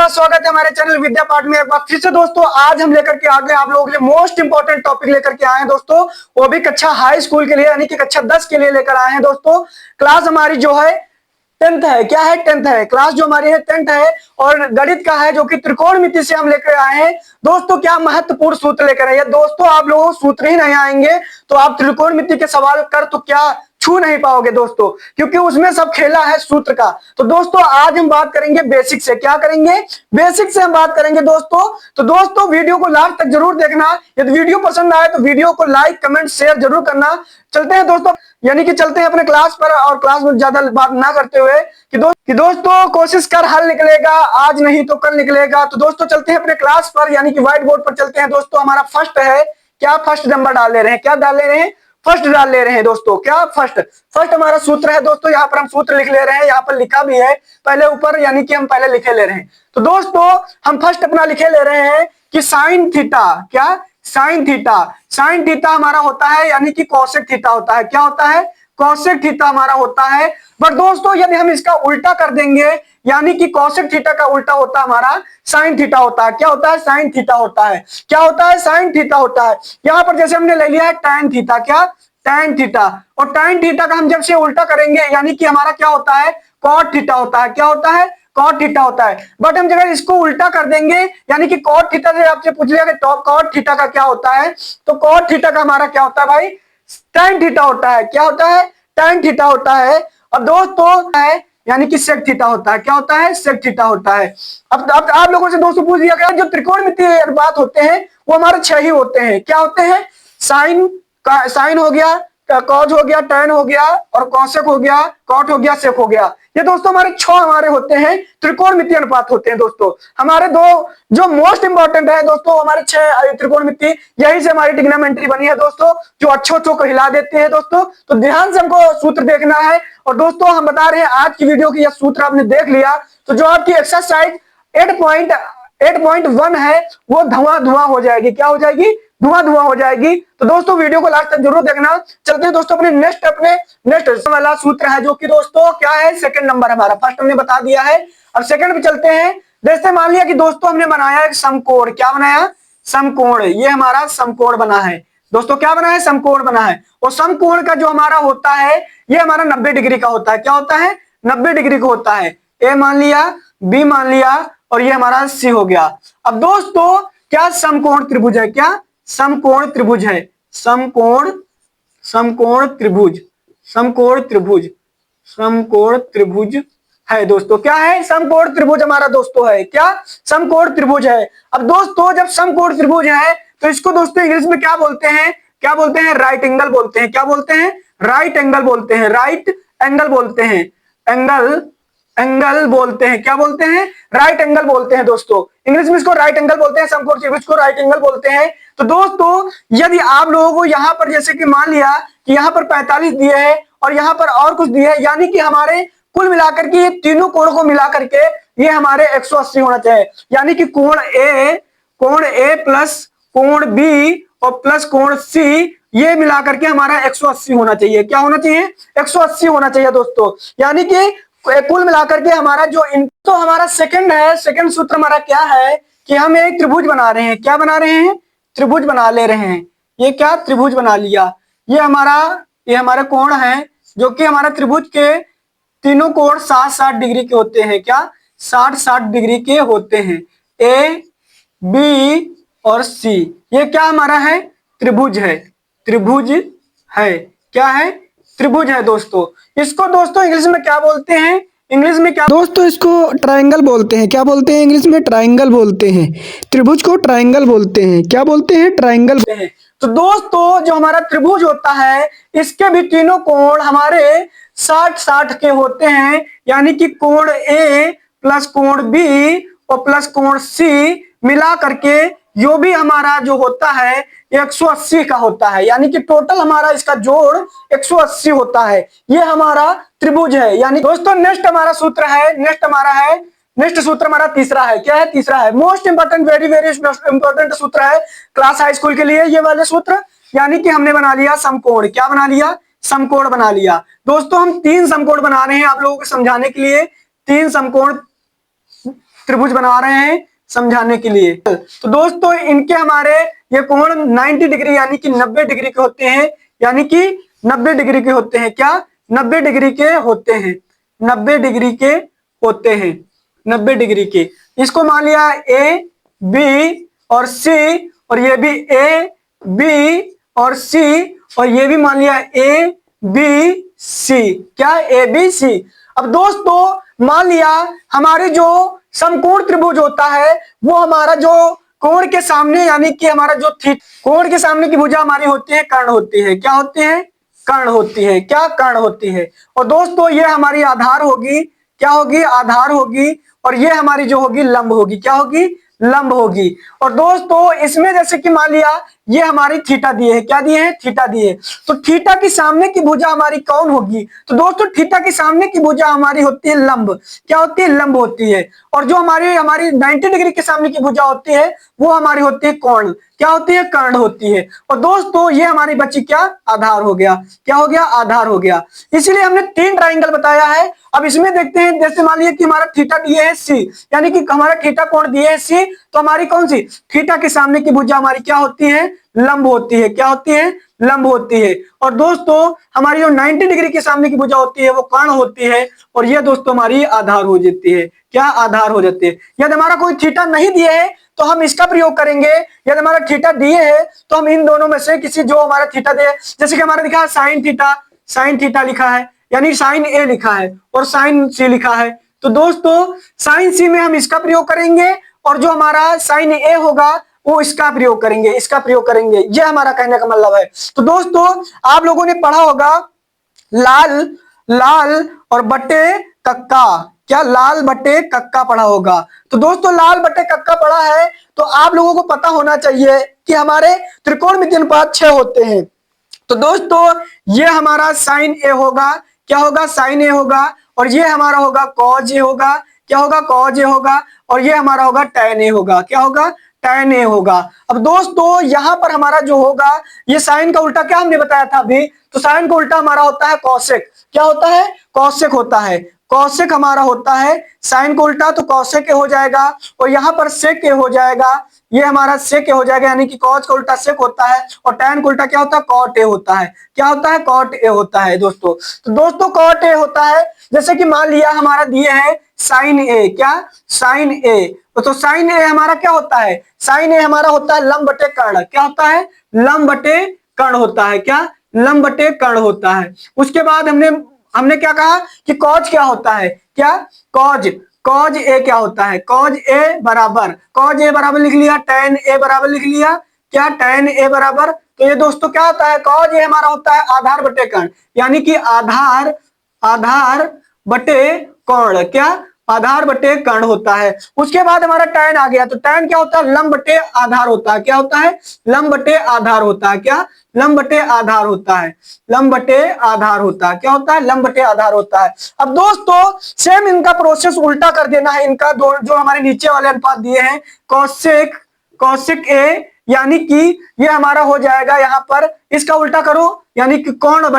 आपका स्वागत है हमारे चैनल विद्या पाठ में। एक बार फिर से दोस्तों आज हम लेकर के आ गए आप लोगों के लिए मोस्ट इंपॉर्टेंट टॉपिक लेकर के आए हैं दोस्तों, वो भी कक्षा हाई स्कूल के लिए यानी कि कक्षा 10 के लिए लेकर आए हैं दोस्तों। क्लास हमारी जो है 10th है। क्या है? 10th है। क्लास जो हमारी है 10th है और गणित का है जो कि त्रिकोणमिति से हम लेकर आए हैं दोस्तों। क्या महत्वपूर्ण सूत्र लेकर आए दोस्तों। आप लोगों को सूत्र ही नहीं आएंगे तो आप त्रिकोणमिति के सवाल कर तो क्या छू नहीं पाओगे दोस्तों, क्योंकि उसमें सब खेला है सूत्र का। तो दोस्तों आज हम बात करेंगे बेसिक से। क्या करेंगे? बेसिक से हम बात करेंगे दोस्तों। तो दोस्तों वीडियो को लास्ट तक जरूर देखना। यदि वीडियो पसंद आए तो वीडियो को लाइक कमेंट शेयर जरूर करना। चलते हैं दोस्तों, यानी कि चलते हैं अपने क्लास पर और क्लास में ज्यादा बात ना करते हुए कि दोस्तों कोशिश कर हल निकलेगा, आज नहीं तो कल निकलेगा। तो दोस्तों चलते हैं अपने क्लास पर यानी कि व्हाइट बोर्ड पर चलते हैं दोस्तों। हमारा फर्स्ट है, क्या फर्स्ट नंबर डाल ले रहे हैं? क्या डाल ले रहे हैं? फर्स्ट डाल ले रहे हैं दोस्तों। क्या फर्स्ट हमारा सूत्र है दोस्तों। यहाँ पर हम सूत्र लिख ले रहे हैं, यहाँ पर लिखा भी है पहले ऊपर, यानी कि हम पहले लिखे ले रहे हैं। तो दोस्तों हम फर्स्ट अपना लिखे ले रहे हैं कि साइन थीटा, क्या साइन थीटा, साइन थीटा हमारा होता है यानी कि कॉसेक थीटा होता है। क्या होता है? कॉसेक थीटा हमारा होता है। बट दोस्तों यदि हम इसका उल्टा कर देंगे यानी कि कॉसेक थीटा का उल्टा होता है हमारा साइन थीटा होता है। क्या होता है? साइन थीटा होता है। क्या होता है? साइन थीटा होता है। यहाँ पर जैसे हमने ले लिया है टैन थीटा, क्या टैन थीटा, और टैन थीटा का हम जब से उल्टा करेंगे यानी कि हमारा क्या होता है? कॉट थीटा होता है। क्या होता है? कॉट थीटा होता है। बट हम जब इसको उल्टा कर देंगे यानी कि कॉट थीटा से आपसे पूछ लिया कि कॉट थीटा का क्या होता है, तो कॉट थीटा का हमारा क्या होता है भाई? टैन थीटा होता है। क्या होता है? टैन थीटा होता है। और दोस्तों है यानी कि सेक थीटा होता है। क्या होता है? सेक थीटा होता है। अब आप लोगों से दोस्तों पूछ लिया गया जो त्रिकोणमितीय अनुपात होते हैं वो हमारे 6 ही होते हैं। क्या होते हैं? साइन हो गया, कॉज हो गया, टैन हो गया, और कॉसेक हो गया, कॉट हो गया, सेक हो गया। ये दोस्तों हमारे 6 हमारे होते हैं त्रिकोणमितीय अनुपात होते हैं दोस्तों। हमारे दो जो मोस्ट इंपॉर्टेंट है दोस्तों, हमारे 6 त्रिकोणमिति, यही से हमारी ट्रिग्नोमेट्री बनी है दोस्तों, जो अच्छों को हिला देते हैं दोस्तों। तो ध्यान से हमको सूत्र देखना है। और दोस्तों हम बता रहे हैं आज की वीडियो की यह सूत्र आपने देख लिया तो जो आपकी एक्सरसाइज 8.1 है वो धुआं हो जाएगी। क्या हो जाएगी? धुआं हो जाएगी। तो दोस्तों वीडियो को लास्ट तक जरूर देखना। चलते हैं दोस्तों अपने नेक्स्ट वाला सूत्र है जो कि दोस्तों क्या है? सेकंड नंबर हमारा। फर्स्ट हमने बता दिया है, अब सेकंड पे चलते हैं। जैसे मान लिया कि दोस्तों हमने बनाया एक समकोण। क्या बनाया? समकोण। ये हमारा समकोण बना है दोस्तों। क्या बना है? समकोण बना है। और समकोण का जो हमारा होता है ये हमारा 90 डिग्री का होता है। क्या होता है? 90 डिग्री का होता है। ए मान लिया, बी मान लिया, और ये हमारा सी हो गया। अब दोस्तों क्या समकोण त्रिभुज है? क्या समकोण त्रिभुज है? समकोण त्रिभुज, समकोण त्रिभुज, समकोण त्रिभुज है दोस्तों। क्या है? समकोण त्रिभुज हमारा दोस्तों है। क्या? समकोण त्रिभुज है। अब दोस्तों जब समकोण त्रिभुज है तो इसको दोस्तों इंग्लिश में क्या बोलते हैं? क्या बोलते हैं? राइट एंगल बोलते हैं। क्या बोलते हैं? राइट एंगल बोलते हैं। राइट एंगल बोलते हैं। एंगल बोलते हैं। क्या बोलते हैं? राइट एंगल बोलते हैं दोस्तों। इंग्लिश में इसको राइट एंगल बोलते हैं, समकोण त्रिभुज को राइट एंगल बोलते हैं। तो दोस्तों यदि आप लोगों को यहाँ पर जैसे कि मान लिया कि यहाँ पर 45 दिए है और यहाँ पर और कुछ दिए है, यानी कि हमारे कुल मिलाकर के ये तीनों कोण को मिलाकर के ये हमारे 180 होना चाहिए। यानी कि कोण ए प्लस कोण बी और प्लस कोण सी, ये मिलाकर के हमारा 180 होना चाहिए। क्या होना चाहिए? 180 होना चाहिए दोस्तों। यानी कि कुल मिलाकर के हमारा जो तो हमारा सेकंड है, सेकंड सूत्र हमारा क्या है कि हम एक त्रिभुज बना रहे हैं। क्या बना रहे हैं? त्रिभुज बना ले रहे हैं। ये क्या? त्रिभुज बना लिया। ये हमारा कोण है जो कि हमारा त्रिभुज के तीनों कोण 60-60 डिग्री के होते हैं। क्या? 60-60 डिग्री के होते हैं। ए, बी और सी, ये क्या हमारा है? त्रिभुज है। त्रिभुज है। क्या है? त्रिभुज है दोस्तों। इसको दोस्तों इंग्लिश में क्या बोलते हैं? इंग्लिश में क्या दोस्तों इसको ट्रायंगल बोलते हैं। क्या बोलते हैं? इंग्लिश में ट्रायंगल बोलते हैं। त्रिभुज को ट्रायंगल बोलते हैं। क्या बोलते हैं? ट्रायंगल बोलते हैं। तो दोस्तों जो हमारा त्रिभुज होता है इसके भी तीनों कोण हमारे 60-60 के होते हैं। यानी कि कोण ए प्लस कोण बी और प्लस कोण सी मिला करके यो भी हमारा जो होता है 180 का होता है। यानी कि टोटल हमारा इसका जोड़ 180 होता है। ये हमारा त्रिभुज है। यानी दोस्तों नेक्स्ट हमारा सूत्र है, नेक्स्ट सूत्र हमारा तीसरा है। क्या है? तीसरा है। Most important, very very important सूत्र है क्लास हाई स्कूल के लिए ये वाले सूत्र। यानी कि हमने बना लिया समकोण। क्या बना लिया? समकोण बना लिया दोस्तों। हम 3 समकोण बना रहे हैं आप लोगों को समझाने के लिए। 3 समकोण त्रिभुज बना रहे हैं समझाने के लिए। तो दोस्तों इनके हमारे ये कोण 90 डिग्री यानी कि 90 डिग्री के होते हैं, यानी कि 90 डिग्री के होते हैं। क्या 90 डिग्री के होते हैं, 90 डिग्री के होते हैं, 90 डिग्री के। इसको मान लिया ए बी और सी, और ये भी ए बी और सी, और ये भी मान लिया ए बी सी। क्या ए बी सी। अब दोस्तों मान लिया हमारे जो समकोण त्रिभुज होता है वो हमारा जो कोण के सामने यानी कि हमारा जो कोण के सामने की भुजा हमारी होती है कर्ण होती है। क्या होती है, कर्ण होती है। क्या कर्ण होती है। और दोस्तों ये हमारी आधार होगी, क्या होगी, आधार होगी, और ये हमारी जो होगी लंब होगी। क्या होगी, लंब होगी। और दोस्तों इसमें जैसे कि मान लिया ये हमारी थीटा दिए है, क्या दिए हैं, थीटा दिए। तो थीटा के सामने की भुजा हमारी कौन होगी, तो दोस्तों थीटा के सामने की भुजा हमारी होती है लंब। क्या होती है, लंब होती है। और जो हमारी 90 डिग्री के सामने की भुजा होती है वो हमारी होती है कोण। क्या होती है, कर्ण होती है। और दोस्तों ये हमारी बची क्या, आधार हो गया। क्या हो गया, आधार हो गया। इसीलिए हमने 3 ट्राइंगल बताया है। अब इसमें देखते हैं, जैसे मान लीजिए कि हमारा थीटा दिए है सी, यानी कि हमारा थीटा कोण दिए है सी, तो हमारी कौन सी, थीटा के सामने की भुजा हमारी क्या होती है, लंब होती है। क्या होती है, लंब होती है। और दोस्तों हमारी जो 90 डिग्री के सामने की भुजा होती है वो कर्ण होती है, और ये दोस्तों हमारी आधार हो जाती है। क्या, आधार हो जाती है। यदि हमारा कोई थीटा नहीं दिए है तो हम इसका प्रयोग करेंगे। यदि हमारा थीटा दिए है तो हम इन दोनों में से किसी, जो हमारा थीटा दे, जैसे कि हमारा लिखा है साइन थीटा, साइन थीटा लिखा है, यानी साइन ए लिखा है और साइन सी लिखा है, तो दोस्तों साइन सी में हम इसका प्रयोग करेंगे, और जो हमारा साइन ए होगा वो इसका प्रयोग करेंगे, इसका प्रयोग करेंगे। ये हमारा कहने का मतलब है। तो दोस्तों आप लोगों ने पढ़ा होगा लाल, लाल और बटे कक्का। क्या, लाल बटे कक्का पढ़ा होगा। तो दोस्तों लाल बटे कक्का पढ़ा है तो आप लोगों को पता होना चाहिए कि हमारे त्रिकोणमितीय अनुपात 6 होते हैं। तो दोस्तों ये हमारा साइन ए होगा। क्या होगा, साइन ए होगा। और ये हमारा होगा कॉज ए होगा। क्या होगा, कॉज ए होगा। और ये हमारा होगा टैन ए होगा। क्या होगा, टैन ए होगा। अब दोस्तों यहां पर हमारा जो होगा, ये साइन का उल्टा क्या हमने बताया था अभी, तो साइन का उल्टा हमारा होता है कौशिक। क्या होता है, कौशिक होता है। कौशिक हमारा होता है साइन का उल्टा, तो कौशिक हो जाएगा। और यहाँ पर सेक हो जाएगा, ये हमारा सेक हो जाएगा, यानी कि कॉस का उल्टा सेक होता है, और टैन का उल्टा क्या होता है, कॉट ए होता है। क्या होता है, कॉट ए होता है दोस्तों। तो दोस्तों कॉट ए होता है, जैसे कि मान लिया हमारा दिए है साइन ए। क्या, साइन ए। तो साइन ए हमारा क्या होता है, साइन ए हमारा होता है लंब बटे कर्ण। क्या होता है, लंब बटे कर्ण होता है। क्या, लंब बटे कर्ण होता है। उसके बाद हमने क्या कहा कि कॉज क्या होता है। क्या, कॉज, कॉज ए क्या होता है, कॉज ए बराबर, कॉज ए बराबर लिख लिया, टैन ए बराबर लिख लिया। क्या, टैन ए बराबर। तो ये दोस्तों क्या होता है, कॉज ए हमारा होता है आधार बटे कर्ण, यानी कि आधार, आधार बटे कर्ण। क्या, आधार बटे कर्ण होता है। उसके बाद हमारा टैन आ गया, तो टैन क्या होता है, लंब बटे आधार होता है। क्या होता है, लंब बटे आधार होता है। क्या, लंब बटे आधार होता है, लंब बटे आधार होता है। क्या होता है, लंब बटे आधार होता है। अब दोस्तों सेम इनका प्रोसेस उल्टा कर देना है। इनका दो जो हमारे नीचे वाले अनुपात दिए हैं, कौशिक, कौशिक ए, यानी कि ये हमारा हो जाएगा यहाँ पर, इसका उल्टा करो, यानी कि कर्ण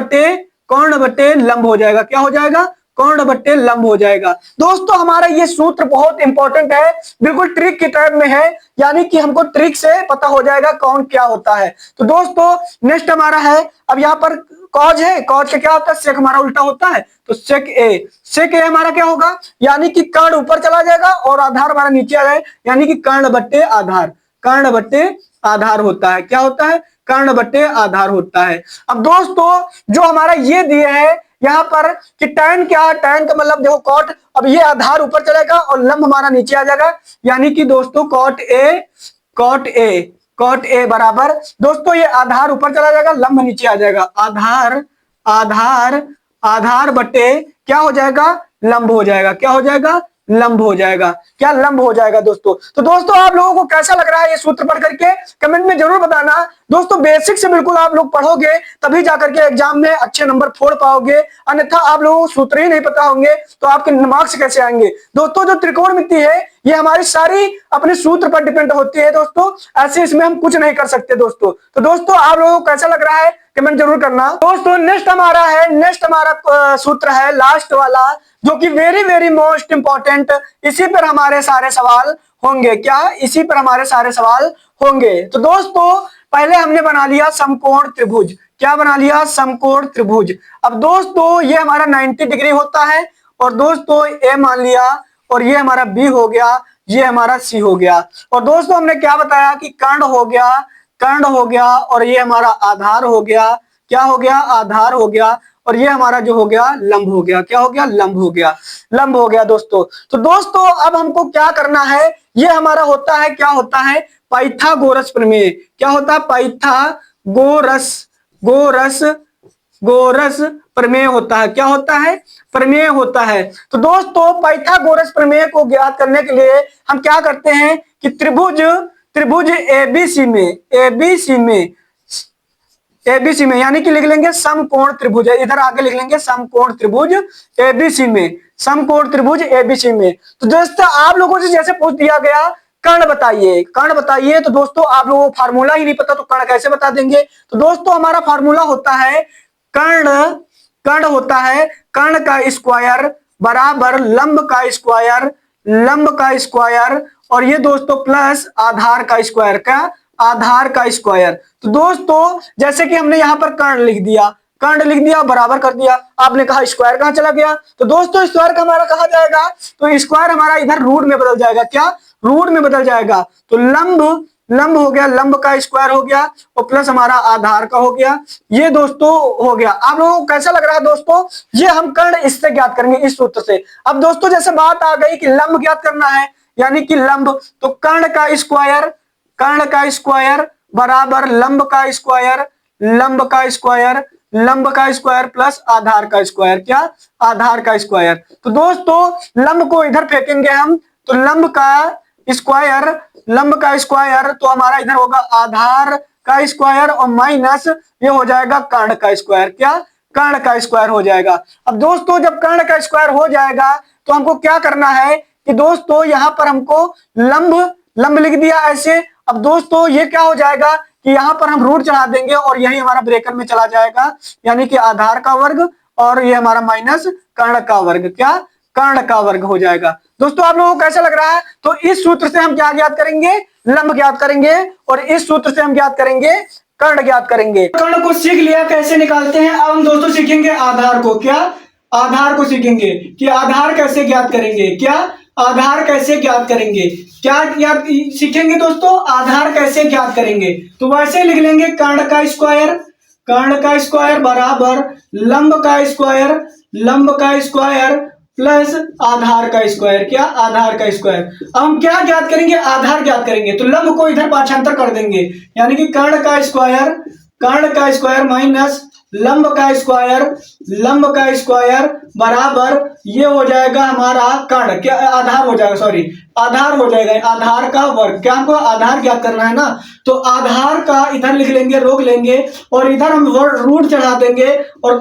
बटे लंब हो जाएगा। क्या हो जाएगा, कर्ण बटे लंब हो जाएगा। दोस्तों हमारा ये सूत्र बहुत इंपॉर्टेंट है, बिल्कुल ट्रिक की टाइप में है, यानी कि हमको ट्रिक से पता हो जाएगा कौन क्या होता है। तो दोस्तों नेक्स्ट हमारा है, अब यहाँ पर कॉज है, कॉज का क्या होता है, सेक हमारा उल्टा होता है, तो सेक ए, सेक ए हमारा क्या होगा, यानी कि कर्ण ऊपर चला जाएगा और आधार हमारा नीचे आ जाए, यानी कि कर्ण बट्टे आधार, कर्ण बट्टे आधार होता है। क्या होता है, कर्ण बट्टे आधार होता है। अब दोस्तों जो हमारा ये दिए है यहाँ पर कि टैन क्या, टैन का मतलब देखो कॉट, अब ये आधार ऊपर चलेगा और लंब हमारा नीचे आ जाएगा, यानी कि दोस्तों cot A, cot A, cot A बराबर, दोस्तों ये आधार ऊपर चला जाएगा, लंब नीचे आ जाएगा, आधार, आधार, आधार बटे क्या हो जाएगा, लंब हो जाएगा। क्या हो जाएगा, लंब हो जाएगा। क्या, लंब हो जाएगा दोस्तों। तो दोस्तों आप लोगों को कैसा लग रहा है ये सूत्र पढ़ करके कमेंट में जरूर बताना। दोस्तों बेसिक से बिल्कुल आप लोग पढ़ोगे तभी जाकर के एग्जाम में अच्छे नंबर फोड़ पाओगे, अन्यथा आप लोगों को सूत्र ही नहीं पता होंगे तो आपके मार्क्स कैसे आएंगे। दोस्तों जो त्रिकोणमिति है ये हमारी सारी अपने सूत्र पर डिपेंड होती है दोस्तों, ऐसे इसमें हम कुछ नहीं कर सकते दोस्तों। तो दोस्तों आप लोगों को कैसा लग रहा है कमेंट जरूर करना। दोस्तों नेक्स्ट हमारा सूत्र है लास्ट वाला, जो कि वेरी वेरी मोस्ट इंपॉर्टेंट, इसी पर हमारे सारे सवाल होंगे। क्या? इसी पर हमारे सारे सवाल होंगे। तो दोस्तों पहले हमने बना लिया समकोण त्रिभुज। क्या बना लिया? समकोण त्रिभुज। अब दोस्तों ये हमारा 90 डिग्री होता है, और दोस्तों ए मान लिया, और ये हमारा बी हो गया, ये हमारा सी हो गया। और दोस्तों हमने क्या बताया कि कर्ण हो गया, कर्ण हो गया, और ये हमारा आधार हो गया। क्या हो गया? आधार हो गया। और ये हमारा जो हो गया लंब हो गया। क्या हो गया? लंब हो गया, लंब हो गया दोस्तों। तो दोस्तों अब हमको क्या करना है, ये हमारा होता है, क्या होता है? पाइथागोरस प्रमेय। क्या होता है? पाइथागोरस गोरस गोरस प्रमेय होता है। क्या होता है? प्रमेय होता है। तो दोस्तों पाइथागोरस प्रमेय को ज्ञात करने के लिए हम क्या करते हैं कि त्रिभुज त्रिभुज एबीसी में एबीसी में यानी कि लिख लेंगे समकोण त्रिभुज है। इधर आगे लिख लेंगे समकोण त्रिभुज एबीसी में, समकोण त्रिभुज एबीसी में। तो दोस्तों आप लोगों से जैसे पूछ दिया गया कर्ण बताइए, कर्ण बताइए, तो दोस्तों आप लोगों को फार्मूला ही नहीं पता तो कर्ण कैसे बता देंगे। तो दोस्तों हमारा फार्मूला होता है कर्ण, कर्ण होता है कर्ण का स्क्वायर बराबर लंब का स्क्वायर, लंब का स्क्वायर, और ये दोस्तों प्लस आधार का स्क्वायर। क्या? आधार का स्क्वायर। तो दोस्तों जैसे कि हमने यहां पर कर्ण लिख दिया, कर्ण लिख दिया, बराबर कर दिया। आपने कहा स्क्वायर कहां चला गया? तो दोस्तों स्क्वायर का हमारा कहा जाएगा, तो स्क्वायर हमारा इधर रूट में बदल जाएगा। क्या? रूट में बदल जाएगा। तो लंब, लंब हो गया, लंब का स्क्वायर हो गया, और प्लस हमारा आधार का हो गया। ये दोस्तों हो गया। आप लोगों को कैसा लग रहा है दोस्तों? ये हम कर्ण इससे ज्ञात करेंगे, इस सूत्र से। अब दोस्तों जैसे बात आ गई कि लंब ज्ञात करना है, यानी कि लंब, तो कर्ण का स्क्वायर, कर्ण का स्क्वायर बराबर लंब का स्क्वायर, लंब का स्क्वायर, लंब का स्क्वायर प्लस आधार का स्क्वायर। क्या? आधार का स्क्वायर। तो दोस्तों लंब को इधर फेंकेंगे हम, तो लंब का स्क्वायर, लंब का स्क्वायर, तो हमारा इधर होगा आधार का स्क्वायर, और माइनस ये हो जाएगा कर्ण का स्क्वायर। क्या? कर्ण का स्क्वायर हो जाएगा। अब दोस्तों जब कर्ण का स्क्वायर हो जाएगा तो हमको क्या करना है कि दोस्तों यहां पर हमको लंब, लंब लिख दिया ऐसे। अब दोस्तों ये क्या हो जाएगा कि यहां पर हम रूट चढ़ा देंगे, और यही हमारा ब्रैकेट में चला जाएगा, यानी कि आधार का वर्ग, और ये हमारा माइनस कर्ण का वर्ग। क्या? कर्ण का वर्ग हो जाएगा। दोस्तों आप लोगों को कैसा लग रहा है? तो इस सूत्र से हम क्या ज्ञात करेंगे? लंब ज्ञात करेंगे, और इस सूत्र से हम ज्ञात करेंगे कर्ण ज्ञात करेंगे। कर्ण को सीख लिया कैसे निकालते हैं। अब हम दोस्तों सीखेंगे आधार को। क्या? आधार को सीखेंगे कि आधार कैसे ज्ञात करेंगे। क्या? आधार कैसे ज्ञात करेंगे। क्या ज्ञात सीखेंगे दोस्तों? आधार कैसे ज्ञात करेंगे। तो वैसे लिख लेंगे कर्ण का स्क्वायर, कर्ण का स्क्वायर बराबर लंब का स्क्वायर, लंब का स्क्वायर प्लस आधार का स्क्वायर। क्या? आधार का स्क्वायर। अब हम क्या ज्ञात करेंगे? आधार ज्ञात करेंगे। तो लंब को इधर पाठांतर कर देंगे, यानी कि कर्ण का स्क्वायर, कर्ण का स्क्वायर माइनस लंब का स्क्वायर, लंब का स्क्वायर बराबर ये हो जाएगा हमारा कर्ण, क्या? आधार हो जाएगा, सॉरी आधार हो जाएगा, आधार का वर्ग। क्या हमको आधार ज्ञात करना है ना, तो आधार का इधर लिख लेंगे, रोक लेंगे, और इधर हम रूट चढ़ा देंगे, और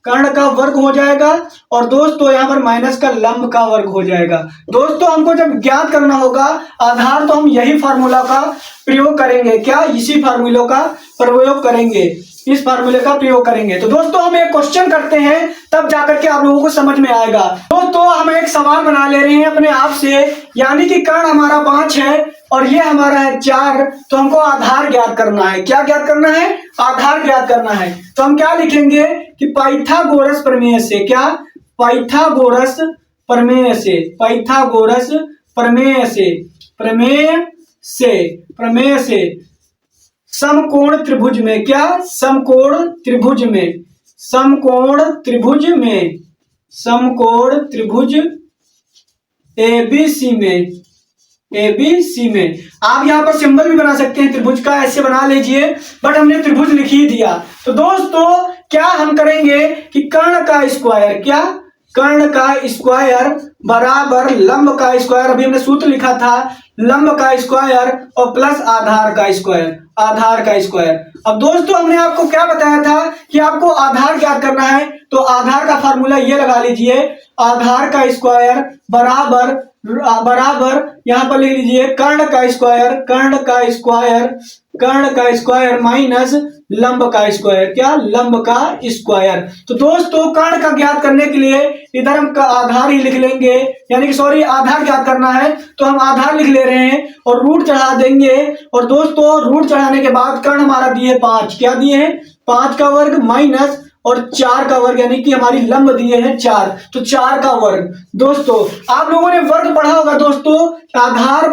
कर्ण का वर्ग हो जाएगा, और दोस्तों यहाँ पर माइनस का लंब का वर्ग हो जाएगा। दोस्तों हमको जब ज्ञात करना होगा आधार, तो हम यही फार्मूला का प्रयोग करेंगे। क्या? इसी फार्मूले का प्रयोग करेंगे, इस फार्मूले का प्रयोग करेंगे। तो दोस्तों हम एक क्वेश्चन करते हैं, तब जाकर के आप लोगों को समझ में आएगा। दोस्तों हम एक सवाल बना ले रहे हैं अपने आप से, यानी कि कर्ण हमारा 5 है और ये हमारा है 4, तो हमको आधार ज्ञात करना है। क्या ज्ञात करना है? आधार ज्ञात करना है। तो हम क्या लिखेंगे कि पाइथागोरस प्रमेय से, क्या? पाइथागोरस प्रमेय से, पाइथागोरस प्रमेय से, प्रमेय से समकोण त्रिभुज में, क्या? समकोण त्रिभुज में, समकोण त्रिभुज में, समकोण त्रिभुज एबीसी में, एबीसी में आप यहां पर सिंबल भी बना सकते हैं त्रिभुज का, ऐसे बना लीजिए, बट हमने त्रिभुज लिख ही दिया। तो दोस्तों क्या हम करेंगे कि कर्ण का स्क्वायर, क्या? कर्ण का स्क्वायर बराबर लंब का स्क्वायर, अभी हमने सूत्र लिखा था, लंब का स्क्वायर और प्लस आधार का स्क्वायर, आधार का स्क्वायर। अब दोस्तों हमने आपको क्या बताया था कि आपको आधार ज्ञात करना है, तो आधार का फार्मूला ये लगा लीजिए, आधार का स्क्वायर बराबर बराबर यहाँ पर लिख लीजिए कर्ण का स्क्वायर, कर्ण का स्क्वायर, कर्ण का स्क्वायर माइनस लंब का स्क्वायर, क्या लंब का स्क्वायर। तो दोस्तों कर्ण का ज्ञात करने के लिए इधर हम का आधार ही लिख लेंगे, यानी कि सॉरी आधार ज्ञात करना है तो हम आधार लिख ले रहे हैं और रूट चढ़ा देंगे। और दोस्तों रूट चढ़ाने के बाद कर्ण हमारा दिए 5, क्या दिए हैं 5 का वर्ग माइनस और 4 का वर्ग, यानी कि हमारी लंब दिए हैं 4, तो 4 का वर्ग। दोस्तों आप लोगों ने वर्ग पढ़ा होगा दोस्तों, आधार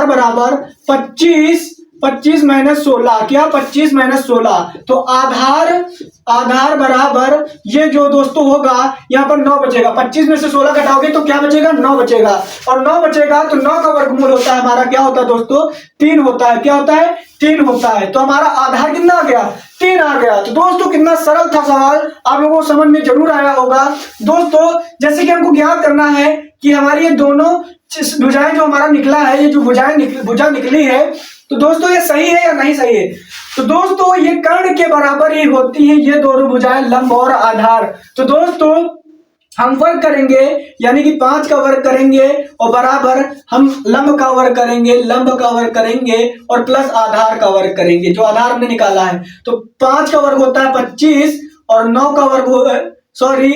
बराबर 25, 25 माइनस 16, क्या 25 माइनस 16, तो आधार बराबर ये जो दोस्तों होगा यहाँ पर 9 बचेगा, 25 में से 16 घटाओगे तो क्या बचेगा 9 बचेगा, और 9 बचेगा तो 9 का वर्गमूल होता है हमारा, क्या होता है दोस्तों 3 होता है, क्या होता है 3 होता है। तो हमारा आधार कितना आ गया 3 आ गया। तो दोस्तों कितना सरल था सवाल, आप लोगों को समझ में जरूर आया होगा। दोस्तों जैसे कि हमको ज्ञात करना है कि हमारी ये दोनों भुजाएं जो हमारा निकला है, ये जो भुजा निकली है, तो दोस्तों ये सही है या नहीं सही है। तो दोस्तों ये कर्ण के बराबर ही होती है ये दोनों भुजाएं, लंब और आधार। तो दोस्तों हम वर्ग करेंगे, यानी कि 5 का वर्ग करेंगे और बराबर हम लंब का वर्ग करेंगे और प्लस आधार का वर्ग करेंगे, जो आधार हमने निकाला है। तो 5 का वर्ग होता है 25 और 9 का वर्ग सॉरी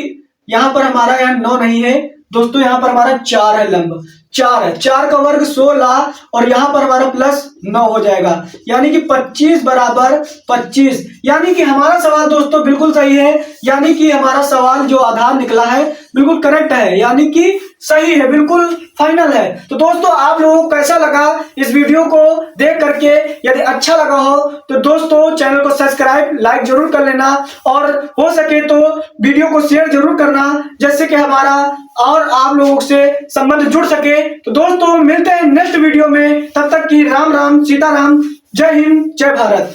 यहाँ पर हमारा यहाँ 9 नहीं है दोस्तों, यहाँ पर हमारा 4 है, लंब 4 है, 4 का वर्ग 16 और यहाँ पर हमारा प्लस 9 हो जाएगा, यानी कि 25 बराबर 25। यानी कि हमारा सवाल दोस्तों बिल्कुल सही है, यानी कि हमारा सवाल जो आधार निकला है बिल्कुल करेक्ट है, यानी कि सही है, बिल्कुल फाइनल है। तो दोस्तों आप लोगों को कैसा लगा इस वीडियो को देख करके, यदि अच्छा लगा हो तो दोस्तों चैनल को सब्सक्राइब लाइक जरूर कर लेना और हो सके तो वीडियो को शेयर जरूर करना, जिससे कि हमारा और आप लोगों से संबंध जुड़ सके। तो दोस्तों मिलते हैं नेक्स्ट वीडियो में, तब तक की राम राम सीताराम, जय हिंद जय भारत।